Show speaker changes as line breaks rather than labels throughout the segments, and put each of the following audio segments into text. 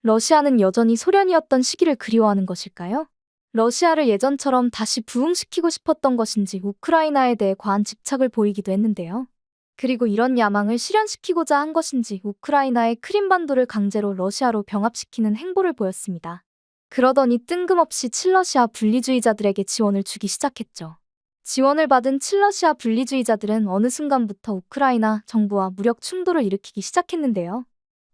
러시아는 여전히 소련이었던 시기를 그리워하는 것일까요? 러시아를 예전처럼 다시 부흥시키고 싶었던 것인지 우크라이나에 대해 과한 집착을 보이기도 했는데요. 그리고 이런 야망을 실현시키고자 한 것인지 우크라이나의 크림반도를 강제로 러시아로 병합시키는 행보를 보였습니다. 그러더니 뜬금없이 칠러시아 분리주의자들에게 지원을 주기 시작했죠. 지원을 받은 칠러시아 분리주의자들은 어느 순간부터 우크라이나 정부와 무력 충돌을 일으키기 시작했는데요.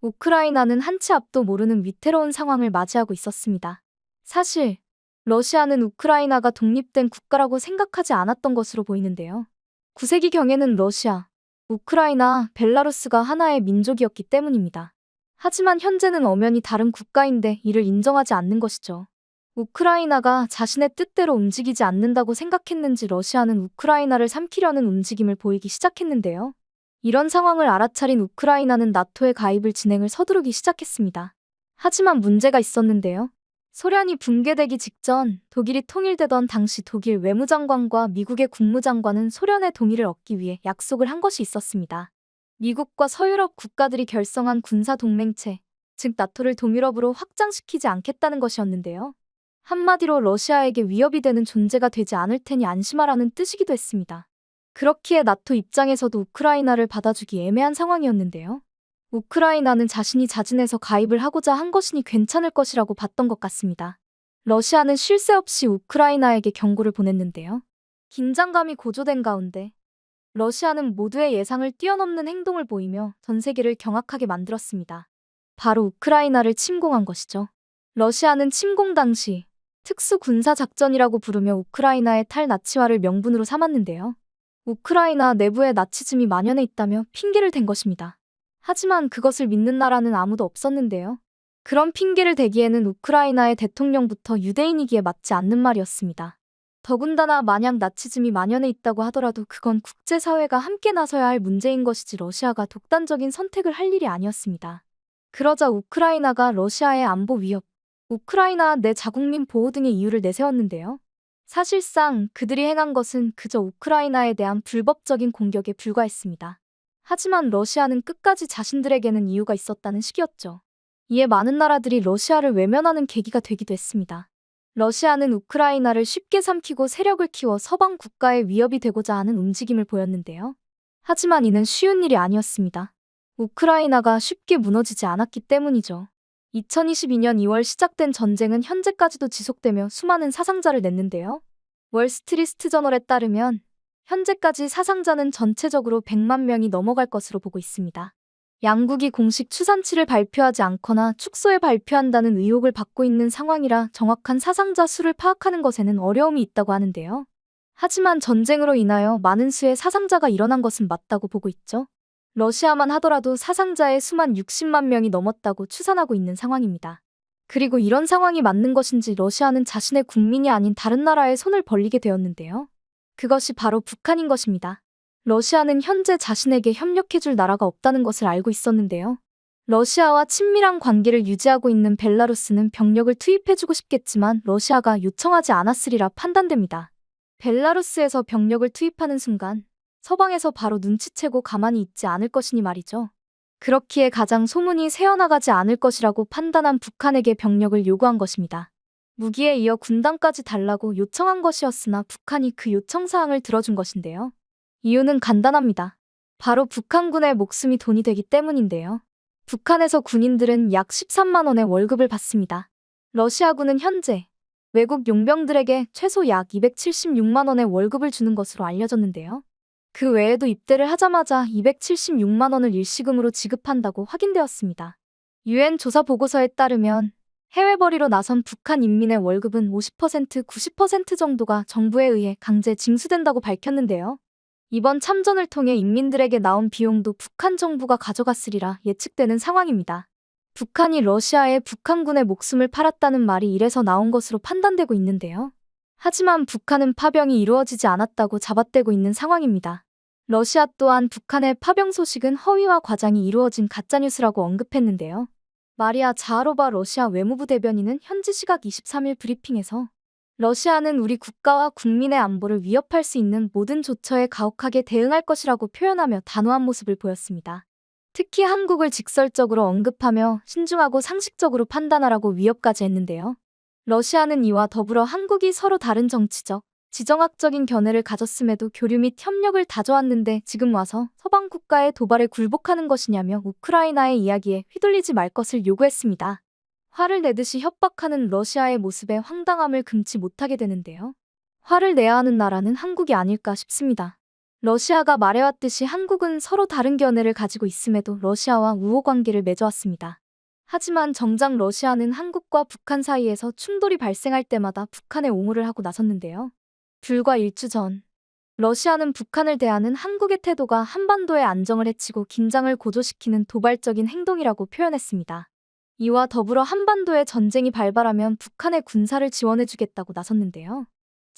우크라이나는 한치 앞도 모르는 위태로운 상황을 맞이하고 있었습니다. 사실 러시아는 우크라이나가 독립된 국가라고 생각하지 않았던 것으로 보이는데요. 9세기경에는 러시아, 우크라이나, 벨라루스가 하나의 민족이었기 때문입니다. 하지만 현재는 엄연히 다른 국가인데 이를 인정하지 않는 것이죠. 우크라이나가 자신의 뜻대로 움직이지 않는다고 생각했는지 러시아는 우크라이나를 삼키려는 움직임을 보이기 시작했는데요. 이런 상황을 알아차린 우크라이나는 나토의 가입을 진행을 서두르기 시작했습니다. 하지만 문제가 있었는데요. 소련이 붕괴되기 직전 독일이 통일되던 당시 독일 외무장관과 미국의 국무장관은 소련의 동의를 얻기 위해 약속을 한 것이 있었습니다. 미국과 서유럽 국가들이 결성한 군사동맹체, 즉 나토를 동유럽으로 확장시키지 않겠다는 것이었는데요. 한마디로 러시아에게 위협이 되는 존재가 되지 않을 테니 안심하라는 뜻이기도 했습니다. 그렇기에 나토 입장에서도 우크라이나를 받아주기 애매한 상황이었는데요. 우크라이나는 자신이 자진해서 가입을 하고자 한 것이니 괜찮을 것이라고 봤던 것 같습니다. 러시아는 쉴 새 없이 우크라이나에게 경고를 보냈는데요. 긴장감이 고조된 가운데 러시아는 모두의 예상을 뛰어넘는 행동을 보이며 전 세계를 경악하게 만들었습니다. 바로 우크라이나를 침공한 것이죠. 러시아는 침공 당시 특수군사작전이라고 부르며 우크라이나의 탈나치화를 명분으로 삼았는데요. 우크라이나 내부에 나치즘이 만연해 있다며 핑계를 댄 것입니다. 하지만 그것을 믿는 나라는 아무도 없었는데요. 그런 핑계를 대기에는 우크라이나의 대통령부터 유대인이기에 맞지 않는 말이었습니다. 더군다나 만약 나치즘이 만연해 있다고 하더라도 그건 국제사회가 함께 나서야 할 문제인 것이지 러시아가 독단적인 선택을 할 일이 아니었습니다. 그러자 우크라이나가 러시아의 안보 위협, 우크라이나 내 자국민 보호 등의 이유를 내세웠는데요. 사실상 그들이 행한 것은 그저 우크라이나에 대한 불법적인 공격에 불과했습니다. 하지만 러시아는 끝까지 자신들에게는 이유가 있었다는 식이었죠. 이에 많은 나라들이 러시아를 외면하는 계기가 되기도 했습니다. 러시아는 우크라이나를 쉽게 삼키고 세력을 키워 서방 국가의 위협이 되고자 하는 움직임을 보였는데요. 하지만 이는 쉬운 일이 아니었습니다. 우크라이나가 쉽게 무너지지 않았기 때문이죠. 2022년 2월 시작된 전쟁은 현재까지도 지속되며 수많은 사상자를 냈는데요. 월스트리트 저널에 따르면 현재까지 사상자는 전체적으로 100만 명이 넘어갈 것으로 보고 있습니다. 양국이 공식 추산치를 발표하지 않거나 축소해 발표한다는 의혹을 받고 있는 상황이라 정확한 사상자 수를 파악하는 것에는 어려움이 있다고 하는데요. 하지만 전쟁으로 인하여 많은 수의 사상자가 일어난 것은 맞다고 보고 있죠. 러시아만 하더라도 사상자의 수만 60만 명이 넘었다고 추산하고 있는 상황입니다. 그리고 이런 상황이 맞는 것인지 러시아는 자신의 국민이 아닌 다른 나라에 손을 벌리게 되었는데요. 그것이 바로 북한인 것입니다. 러시아는 현재 자신에게 협력해줄 나라가 없다는 것을 알고 있었는데요. 러시아와 친밀한 관계를 유지하고 있는 벨라루스는 병력을 투입해주고 싶겠지만 러시아가 요청하지 않았으리라 판단됩니다. 벨라루스에서 병력을 투입하는 순간 서방에서 바로 눈치채고 가만히 있지 않을 것이니 말이죠. 그렇기에 가장 소문이 새어나가지 않을 것이라고 판단한 북한에게 병력을 요구한 것입니다. 무기에 이어 군단까지 달라고 요청한 것이었으나 북한이 그 요청사항을 들어준 것인데요. 이유는 간단합니다. 바로 북한군의 목숨이 돈이 되기 때문인데요. 북한에서 군인들은 약 13만 원의 월급을 받습니다. 러시아군은 현재 외국 용병들에게 최소 약 276만 원의 월급을 주는 것으로 알려졌는데요. 그 외에도 입대를 하자마자 276만 원을 일시금으로 지급한다고 확인되었습니다. UN 조사 보고서에 따르면 해외벌이로 나선 북한 인민의 월급은 50%, 90% 정도가 정부에 의해 강제 징수된다고 밝혔는데요. 이번 참전을 통해 인민들에게 나온 비용도 북한 정부가 가져갔으리라 예측되는 상황입니다. 북한이 러시아에 북한군의 목숨을 팔았다는 말이 이래서 나온 것으로 판단되고 있는데요. 하지만 북한은 파병이 이루어지지 않았다고 잡아떼고 있는 상황입니다. 러시아 또한 북한의 파병 소식은 허위와 과장이 이루어진 가짜뉴스라고 언급했는데요. 마리아 자하로바 러시아 외무부 대변인은 현지 시각 23일 브리핑에서 러시아는 우리 국가와 국민의 안보를 위협할 수 있는 모든 조처에 가혹하게 대응할 것이라고 표현하며 단호한 모습을 보였습니다. 특히 한국을 직설적으로 언급하며 신중하고 상식적으로 판단하라고 위협까지 했는데요. 러시아는 이와 더불어 한국이 서로 다른 정치적, 지정학적인 견해를 가졌음에도 교류 및 협력을 다져왔는데 지금 와서 서방 국가의 도발에 굴복하는 것이냐며 우크라이나의 이야기에 휘둘리지 말 것을 요구했습니다. 화를 내듯이 협박하는 러시아의 모습에 황당함을 금치 못하게 되는데요. 화를 내야 하는 나라는 한국이 아닐까 싶습니다. 러시아가 말해왔듯이 한국은 서로 다른 견해를 가지고 있음에도 러시아와 우호 관계를 맺어왔습니다. 하지만 정작 러시아는 한국과 북한 사이에서 충돌이 발생할 때마다 북한에 옹호를 하고 나섰는데요. 불과 일주 전, 러시아는 북한을 대하는 한국의 태도가 한반도의 안정을 해치고 긴장을 고조시키는 도발적인 행동이라고 표현했습니다. 이와 더불어 한반도에 전쟁이 발발하면 북한의 군사를 지원해주겠다고 나섰는데요.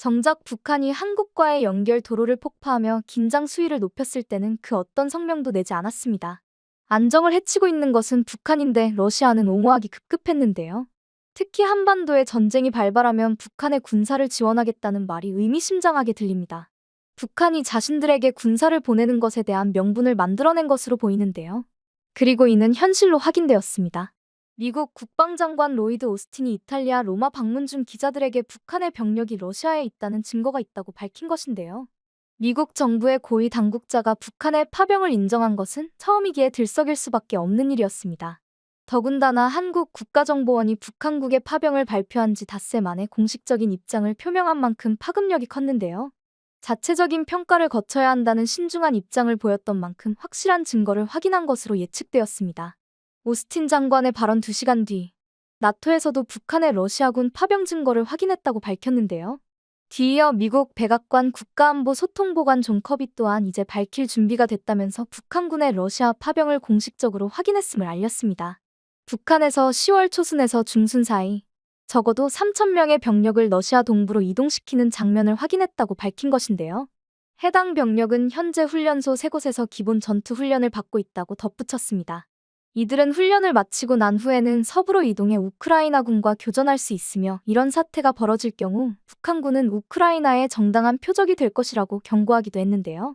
정작 북한이 한국과의 연결 도로를 폭파하며 긴장 수위를 높였을 때는 그 어떤 성명도 내지 않았습니다. 안정을 해치고 있는 것은 북한인데 러시아는 옹호하기 급급했는데요. 특히 한반도에 전쟁이 발발하면 북한의 군사를 지원하겠다는 말이 의미심장하게 들립니다. 북한이 자신들에게 군사를 보내는 것에 대한 명분을 만들어낸 것으로 보이는데요. 그리고 이는 현실로 확인되었습니다. 미국 국방장관 로이드 오스틴이 이탈리아 로마 방문 중 기자들에게 북한의 병력이 러시아에 있다는 증거가 있다고 밝힌 것인데요. 미국 정부의 고위 당국자가 북한의 파병을 인정한 것은 처음이기에 들썩일 수밖에 없는 일이었습니다. 더군다나 한국 국가정보원이 북한국의 파병을 발표한 지 닷새 만에 공식적인 입장을 표명한 만큼 파급력이 컸는데요. 자체적인 평가를 거쳐야 한다는 신중한 입장을 보였던 만큼 확실한 증거를 확인한 것으로 예측되었습니다. 오스틴 장관의 발언 2시간 뒤, 나토에서도 북한의 러시아군 파병 증거를 확인했다고 밝혔는데요. 뒤이어 미국 백악관 국가안보소통보관 존 커비 또한 이제 밝힐 준비가 됐다면서 북한군의 러시아 파병을 공식적으로 확인했음을 알렸습니다. 북한에서 10월 초순에서 중순 사이 적어도 3,000명의 병력을 러시아 동부로 이동시키는 장면을 확인했다고 밝힌 것인데요. 해당 병력은 현재 훈련소 3곳에서 기본 전투 훈련을 받고 있다고 덧붙였습니다. 이들은 훈련을 마치고 난 후에는 서부로 이동해 우크라이나군과 교전할 수 있으며 이런 사태가 벌어질 경우 북한군은 우크라이나의 정당한 표적이 될 것이라고 경고하기도 했는데요.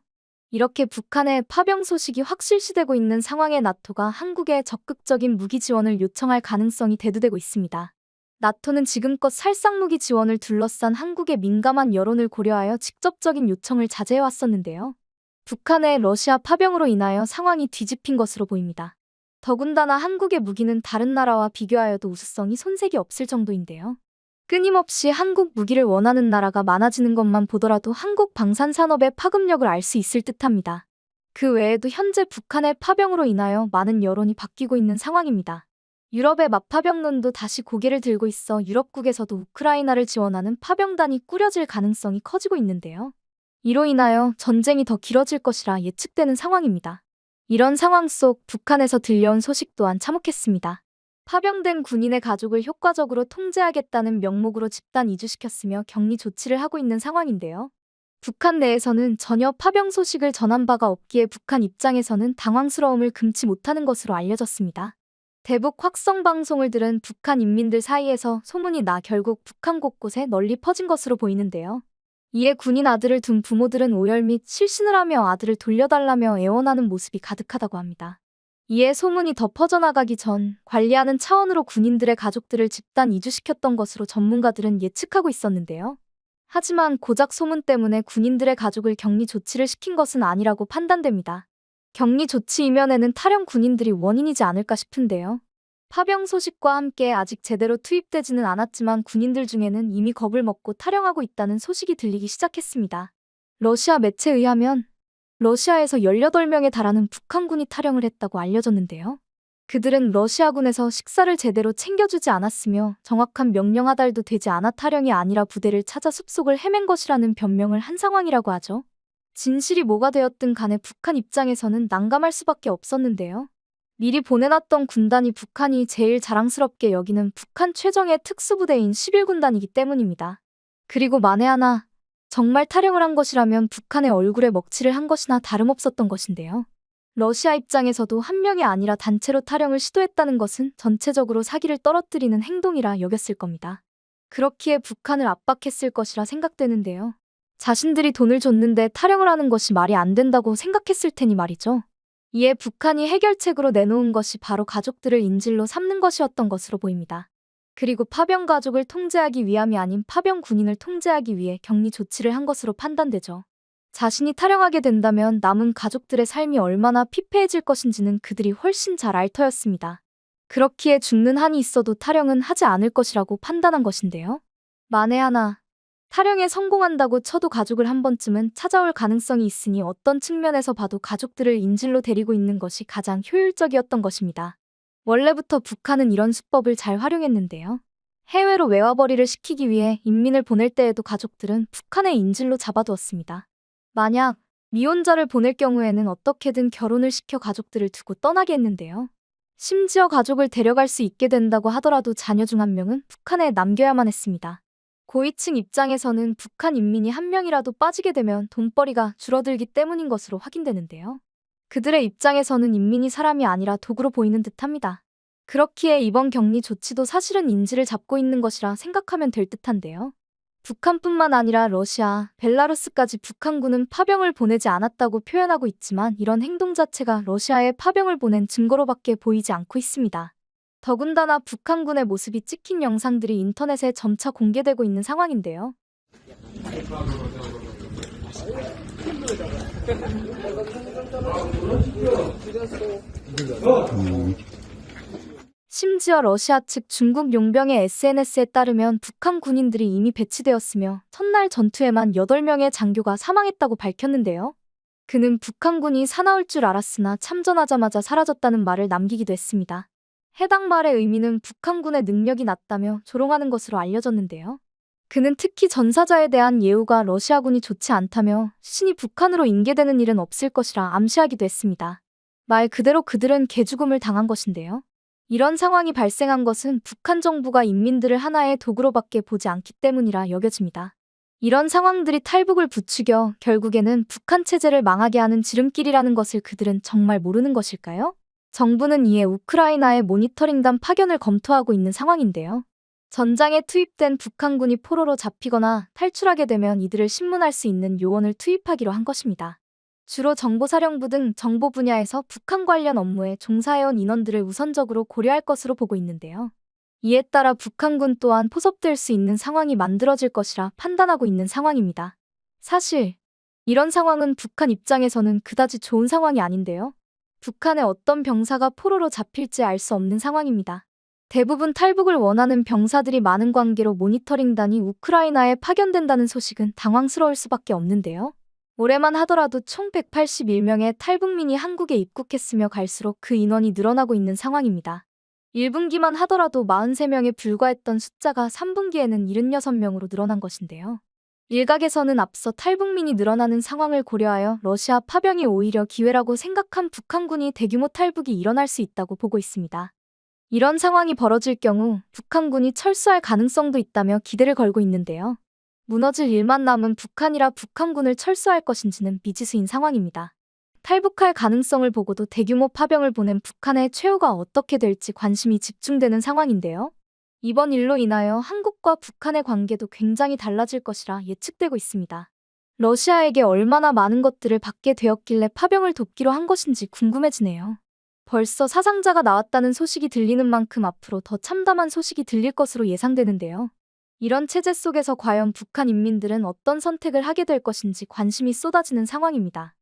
이렇게 북한의 파병 소식이 확실시되고 있는 상황에 나토가 한국에 적극적인 무기 지원을 요청할 가능성이 대두되고 있습니다. 나토는 지금껏 살상무기 지원을 둘러싼 한국의 민감한 여론을 고려하여 직접적인 요청을 자제해왔었는데요. 북한의 러시아 파병으로 인하여 상황이 뒤집힌 것으로 보입니다. 더군다나 한국의 무기는 다른 나라와 비교하여도 우수성이 손색이 없을 정도인데요. 끊임없이 한국 무기를 원하는 나라가 많아지는 것만 보더라도 한국 방산산업의 파급력을 알 수 있을 듯합니다. 그 외에도 현재 북한의 파병으로 인하여 많은 여론이 바뀌고 있는 상황입니다. 유럽의 맞파병론도 다시 고개를 들고 있어 유럽국에서도 우크라이나를 지원하는 파병단이 꾸려질 가능성이 커지고 있는데요. 이로 인하여 전쟁이 더 길어질 것이라 예측되는 상황입니다. 이런 상황 속 북한에서 들려온 소식 또한 참혹했습니다. 파병된 군인의 가족을 효과적으로 통제하겠다는 명목으로 집단 이주시켰으며 격리 조치를 하고 있는 상황인데요. 북한 내에서는 전혀 파병 소식을 전한 바가 없기에 북한 입장에서는 당황스러움을 금치 못하는 것으로 알려졌습니다. 대북 확성 방송을 들은 북한 인민들 사이에서 소문이 나 결국 북한 곳곳에 널리 퍼진 것으로 보이는데요. 이에 군인 아들을 둔 부모들은 오열 및 실신을 하며 아들을 돌려달라며 애원하는 모습이 가득하다고 합니다. 이에 소문이 더 퍼져나가기 전 관리하는 차원으로 군인들의 가족들을 집단 이주시켰던 것으로 전문가들은 예측하고 있었는데요. 하지만 고작 소문 때문에 군인들의 가족을 격리 조치를 시킨 것은 아니라고 판단됩니다. 격리 조치 이면에는 탈영 군인들이 원인이지 않을까 싶은데요. 파병 소식과 함께 아직 제대로 투입되지는 않았지만 군인들 중에는 이미 겁을 먹고 탈영하고 있다는 소식이 들리기 시작했습니다. 러시아 매체에 의하면 러시아에서 18명에 달하는 북한군이 탈영을 했다고 알려졌는데요. 그들은 러시아군에서 식사를 제대로 챙겨주지 않았으며 정확한 명령 하달도 되지 않아 탈영이 아니라 부대를 찾아 숲속을 헤맨 것이라는 변명을 한 상황이라고 하죠. 진실이 뭐가 되었든 간에 북한 입장에서는 난감할 수밖에 없었는데요. 미리 보내놨던 군단이 북한이 제일 자랑스럽게 여기는 북한 최정예 특수부대인 11군단이기 때문입니다. 그리고 만에 하나 정말 탈영을 한 것이라면 북한의 얼굴에 먹칠을 한 것이나 다름없었던 것인데요. 러시아 입장에서도 한 명이 아니라 단체로 탈영을 시도했다는 것은 전체적으로 사기를 떨어뜨리는 행동이라 여겼을 겁니다. 그렇기에 북한을 압박했을 것이라 생각되는데요. 자신들이 돈을 줬는데 탈영을 하는 것이 말이 안 된다고 생각했을 테니 말이죠. 이에 북한이 해결책으로 내놓은 것이 바로 가족들을 인질로 삼는 것이었던 것으로 보입니다. 그리고 파병 가족을 통제하기 위함이 아닌 파병 군인을 통제하기 위해 격리 조치를 한 것으로 판단되죠. 자신이 탈영하게 된다면 남은 가족들의 삶이 얼마나 피폐해질 것인지는 그들이 훨씬 잘 알 터였습니다. 그렇기에 죽는 한이 있어도 탈영은 하지 않을 것이라고 판단한 것인데요. 만에 하나 탈영에 성공한다고 쳐도 가족을 한 번쯤은 찾아올 가능성이 있으니 어떤 측면에서 봐도 가족들을 인질로 데리고 있는 것이 가장 효율적이었던 것입니다. 원래부터 북한은 이런 수법을 잘 활용했는데요. 해외로 외화벌이를 시키기 위해 인민을 보낼 때에도 가족들은 북한의 인질로 잡아두었습니다. 만약 미혼자를 보낼 경우에는 어떻게든 결혼을 시켜 가족들을 두고 떠나게 했는데요. 심지어 가족을 데려갈 수 있게 된다고 하더라도 자녀 중 한 명은 북한에 남겨야만 했습니다. 고위층 입장에서는 북한 인민이 한 명이라도 빠지게 되면 돈벌이가 줄어들기 때문인 것으로 확인되는데요. 그들의 입장에서는 인민이 사람이 아니라 도구로 보이는 듯합니다. 그렇기에 이번 격리 조치도 사실은 인질을 잡고 있는 것이라 생각하면 될 듯한데요. 북한뿐만 아니라 러시아, 벨라루스까지 북한군은 파병을 보내지 않았다고 표현하고 있지만 이런 행동 자체가 러시아에 파병을 보낸 증거로밖에 보이지 않고 있습니다. 더군다나 북한군의 모습이 찍힌 영상들이 인터넷에 점차 공개되고 있는 상황인데요. 심지어 러시아 측 중국 용병의 SNS에 따르면 북한 군인들이 이미 배치되었으며 첫날 전투에만 8명의 장교가 사망했다고 밝혔는데요. 그는 북한군이 사나울 줄 알았으나 참전하자마자 사라졌다는 말을 남기기도 했습니다. 해당 말의 의미는 북한군의 능력이 낮다며 조롱하는 것으로 알려졌는데요. 그는 특히 전사자에 대한 예우가 러시아군이 좋지 않다며 신이 북한으로 인계되는 일은 없을 것이라 암시하기도 했습니다. 말 그대로 그들은 개죽음을 당한 것인데요. 이런 상황이 발생한 것은 북한 정부가 인민들을 하나의 도구로밖에 보지 않기 때문이라 여겨집니다. 이런 상황들이 탈북을 부추겨 결국에는 북한 체제를 망하게 하는 지름길이라는 것을 그들은 정말 모르는 것일까요? 정부는 이에 우크라이나의 모니터링단 파견을 검토하고 있는 상황인데요. 전장에 투입된 북한군이 포로로 잡히거나 탈출하게 되면 이들을 신문할 수 있는 요원을 투입하기로 한 것입니다. 주로 정보사령부 등 정보 분야에서 북한 관련 업무에 종사해온 인원들을 우선적으로 고려할 것으로 보고 있는데요. 이에 따라 북한군 또한 포섭될 수 있는 상황이 만들어질 것이라 판단하고 있는 상황입니다. 사실 이런 상황은 북한 입장에서는 그다지 좋은 상황이 아닌데요. 북한의 어떤 병사가 포로로 잡힐지 알 수 없는 상황입니다. 대부분 탈북을 원하는 병사들이 많은 관계로 모니터링단이 우크라이나에 파견된다는 소식은 당황스러울 수밖에 없는데요. 올해만 하더라도 총 181명의 탈북민이 한국에 입국했으며 갈수록 그 인원이 늘어나고 있는 상황입니다. 1분기만 하더라도 43명에 불과했던 숫자가 3분기에는 76명으로 늘어난 것인데요. 일각에서는 앞서 탈북민이 늘어나는 상황을 고려하여 러시아 파병이 오히려 기회라고 생각한 북한군이 대규모 탈북이 일어날 수 있다고 보고 있습니다. 이런 상황이 벌어질 경우 북한군이 철수할 가능성도 있다며 기대를 걸고 있는데요. 무너질 일만 남은 북한이라 북한군을 철수할 것인지는 미지수인 상황입니다. 탈북할 가능성을 보고도 대규모 파병을 보낸 북한의 최후가 어떻게 될지 관심이 집중되는 상황인데요. 이번 일로 인하여 한국과 북한의 관계도 굉장히 달라질 것이라 예측되고 있습니다. 러시아에게 얼마나 많은 것들을 받게 되었길래 파병을 돕기로 한 것인지 궁금해지네요. 벌써 사상자가 나왔다는 소식이 들리는 만큼 앞으로 더 참담한 소식이 들릴 것으로 예상되는데요. 이런 체제 속에서 과연 북한 인민들은 어떤 선택을 하게 될 것인지 관심이 쏟아지는 상황입니다.